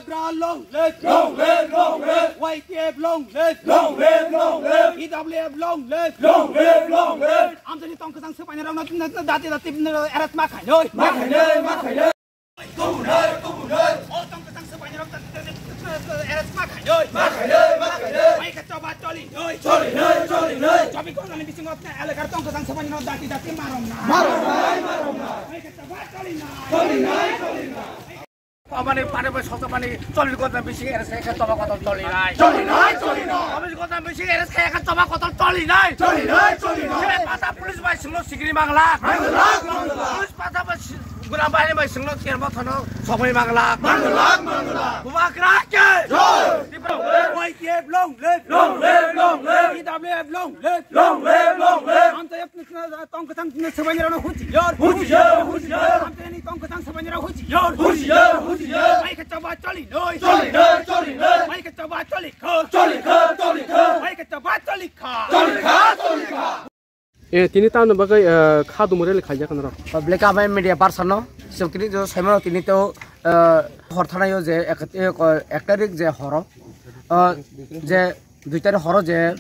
Agra long live, long live, long live. YTF long live, long live, long live. EWF long live, long live, long live. Am jadi tong kesang supaya orang nak dati erat makan doi. Makan doi, makan doi. Kumunai, kumunai. Oh tong kesang supaya orang erat makan doi. Makan doi, makan doi. Baik coba coli doi. Coli doi, coli doi. Coba kau nanti bising ngopnya. Ele kartong kesang supaya orang dati marong na. Marong na, marong na. Baik coba coli na. Coli na, coli na. Amane pane bos hoto mane coli kota bisi eres kayak coba kotor coli nai. Coli nai, coli nai. Amane kota bisi eres kayak coba kotor coli nai. Coli nai, coli nai. Kira patah polis bay senglo sigiri manglak. Manglak, manglak. Polis patah bos guna bay bay senglo kira thono somai manglak. Manglak, manglak. Buat kerja. Joy. YTF long live, long live, long live. EWF long live, long live, long live. Ante tong ketang sebanyak orang hujian. Hujian, hujian. Ante ni tong ketang sebanyak orang hujian. Hujian, hujian. Baik coba coli noi. Coli noi, coli noi. Baik coba coli kau. Coli kau, coli kau. Baik coba coli kau. Coli kau, coli kau. Tini tahun bagai khadu murel khajak kan ro. Public apa media person no. Sehingga itu semua tini tu horthana yo je ektarik je horo. Je duitar horo je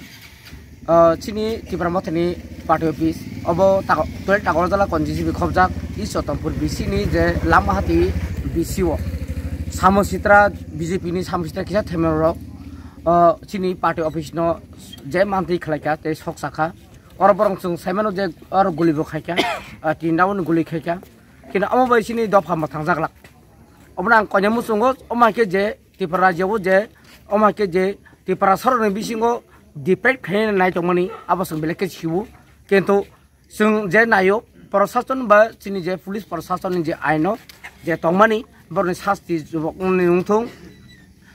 sini tiperamot ini party office. Abo tuel takor jala konjisi bikhobjak isotampur bisi ni je lama hati bisiwo. Samositra BJP ni samositra kisah temerok. Sini party office no je mantri khalaka te sok saka. Orang orang sung semeno je orang guli berkaya, tindaun guli kaya. Kena amu bayi sini dopa matang zaglak. Omang kau nyamu sungguh, omang keje di perajawu je, omang keje di perasar ni bisingo di pet kaya naik tomani, apa sung belak keciu. Kentu sung je nayo, perasaan ba sini je polis perasaan je aino, je tomani baru sasti jubok nungtung.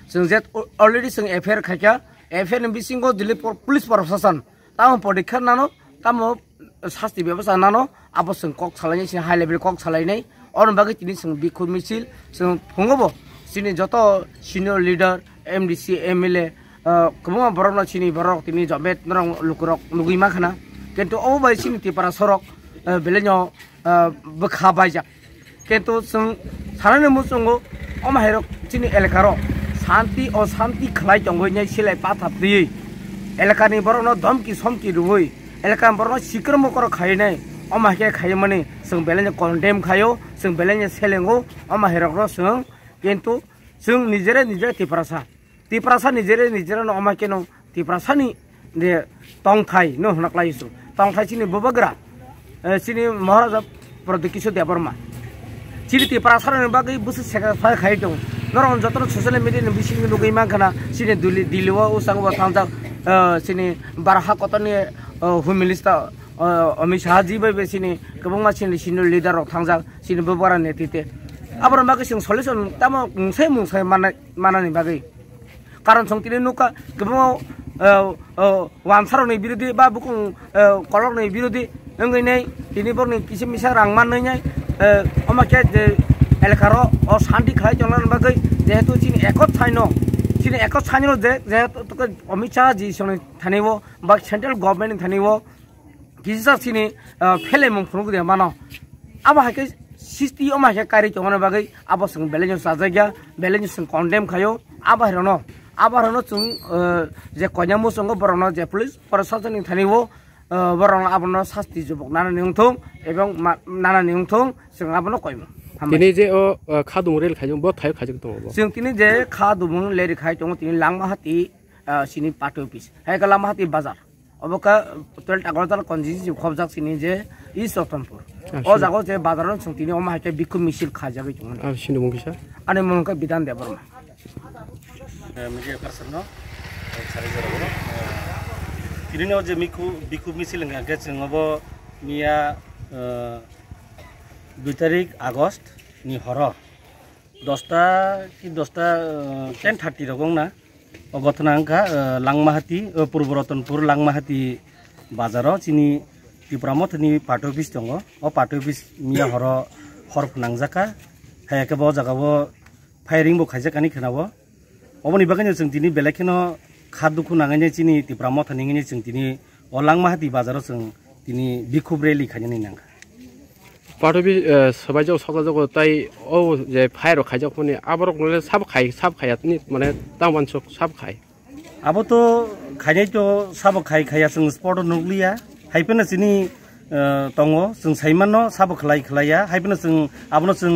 Sung je already sung affair kaya, affair ni bisingo dili polis perasaan. Tamu podikan nano, tamu sasti biasa nano, apa sengkok salahnya sih high level kok salah ini, orang bagi ini seng bikul misil, seng hungobo, sini joto senior leader, MDC, MLA, kemudian baru sini baru ini jabet, orang lukurok lugui makna, kentu oh bayi sini ti para sorok, belenya berkhabaja, kentu seng salahnya musungo, om herok sini elekaro, santi oh santi kelai jonggonya silai patah pri. Elaka ni baru no dom ki som ki ruhui. Elaka baru no sikar mo koro khai nai. Oma ke khai mani seng belenya condemn khayo, seng belenya selengo. Oma herok ro seng kentu seng nijere tiprasa. Tiprasa nijere no oma ke no tiprasa ni de tong thai no naklai su. Tong thai sini bobagra. Sini maharaja produkiso de barma. Sini tiprasa ni bagai busu seka khai dong. Norong jotor social media ni bising lugai mangkana sini diliwa usang wa tangja sini barha kotoni humilista Amit Shah ji bai sini kebong sini senior leader tangja sini beberapa netite abang bagai sing solution tamo mungsai mana ni bagai karon song tini nuka kebong wansaro ni birudi ba bukung kolok ni birudi enggak ni ini borni kisi misal rangman ni omaket Elekaro or Santi Khai Jonan bagai jehetu sini ekot thaino sini ekot thaino jehetu to Amit Shah ji sini thaniwo ba central government thaniwo kisa sini phele mung phunu de mano aba hake sisti oma he kari chongana bagai aba sung belenyo sajagya belenyo sung condemn khayo aba rono chung je konyamu sung borono je police prasasani thaniwo borono abono sasti jubok nana ningthong ebong nana ningthong sung abono koimo Tini je khadu murel khajung bo thayo khajung to bo. Sing tini je khadu mung leri khai tong tini langma hati sini party office. Hai ka langma hati bazar. Oboka tuel tagotal konjisi khobjak sini je isotampur. O jago je bazaron sing tini oma hake biku misil khaja ge tong. Sini mungkisa. Ane mungka bidan de barma. Media person no. Sare jero. Tini no je biku misil ngage ngobo mia 2 তারিখ August ni horo 10 10:30 rogong na ogotna angka langmahati purboratonpur langmahati bazaro sini tipramot ni party office tongo o party office mia horo hor phnangjaka hayake bo jagabo firing bo khaijakani khnabo oboni bagani जों tini belakino khadukhu nangani sini tipramot ningini जों tini o langmahati bazaro जों tini bikhubreli khajani nangka पाटबि सबाइजो सगाजो ताई ओ जे fire खाइजोफोरनि आबरक नले साब खायातनि माने तांबानसक साब खाय आबो तो खाइनाय तो साब खाया जों स्पट नुग्लिया हाइपेन सिनि तंगो जों साइमानो साब खलाया हाइपेन जों आबनो जों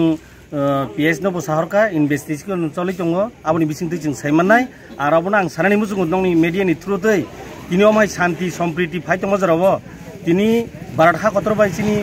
पीएस नो बसाहरका इनभेस्टिगेशन चलि दंगो आबनि बिसिंथि जों साइमाननाय आरो आबनो आं सानानि मुजुं दंनि मीडियानि थ्रुदै तिनि अमाय शांति सम्प्रीति फाइट दंगो जरावो तिनि भारत हा कतर बायसिनि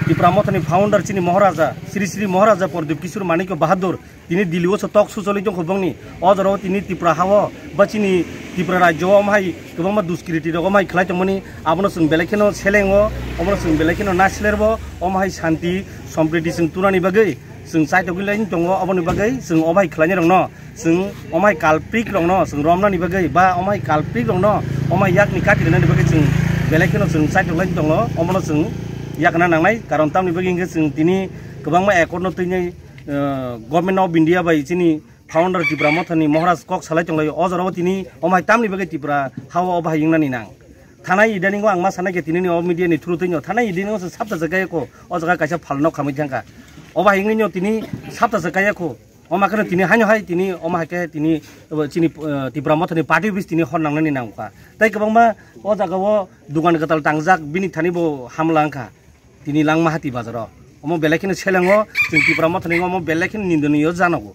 त्रिपुरा मथनि फाउंडर चिनि महाराजा श्री श्री महाराजा प्रदीप किशोर माणिक्य बाहादुर तिनि दिल्लीआव टक सुचलि दं खबंनि अजराव तिनि त्रिपुरा हावो बचिनि त्रिपुरा राज्योआव माय गोबां दुष्कृति दं माय खलाय दंमोनि आबनो जों बेलेखेनो सेलेंगो अमनो जों बेलेखेनो नासिलेरबो अमाय शांति सम्प्रीति जों तुरानि बागै जों साइटगिलाइन दङ अबनि बागै जों अमाय खलायनि दं न जों अमाय कालप्रिक दं न जों रमनानि बागै बा अमाय कालप्रिक दं न अमाय याकनि काटिरनानि बागै जों बेलेखेनो जों साइटगिलाइन दङ अमनो जों याकना नांनाय कारण तामनि बागै जों दिनै गोबां एकर्ड तैनि गभर्नमेन्ट अफ इन्डिया बाय जोंनि फाउंडर त्रिपुरा मथनि महाराज कक सालाय दंलाय अजराव दिनै अमाय तामनि बागै त्रिपुरा हाव अबाहायनानि नां थानाय इदानिखौ आं मा सानाय दिनैनि अ मिडियानि थ्रु तैनो थानाय इदानिखौ साबता जागायखौ अजगा कायसा फालनाव खामै थांका अबाहायनायनि दिनै साबता जागायखौ अमाखनो दिनै हाय दिनै अमाहाके दिनै चिनि त्रिपुरा मथनि पार्टी अफिस दिनै हरनांनानि नांका ताइ गोबांमा अ जागाव दुकान गताल तांजाक बिनि थानिबो हामलांका दिनै लांमाहाति बाजाराव अमो बेलेखिनो सेलेंगो जों त्रिपुरा मथनि अमो बेलेखिनो निन्दनियो जानांगौ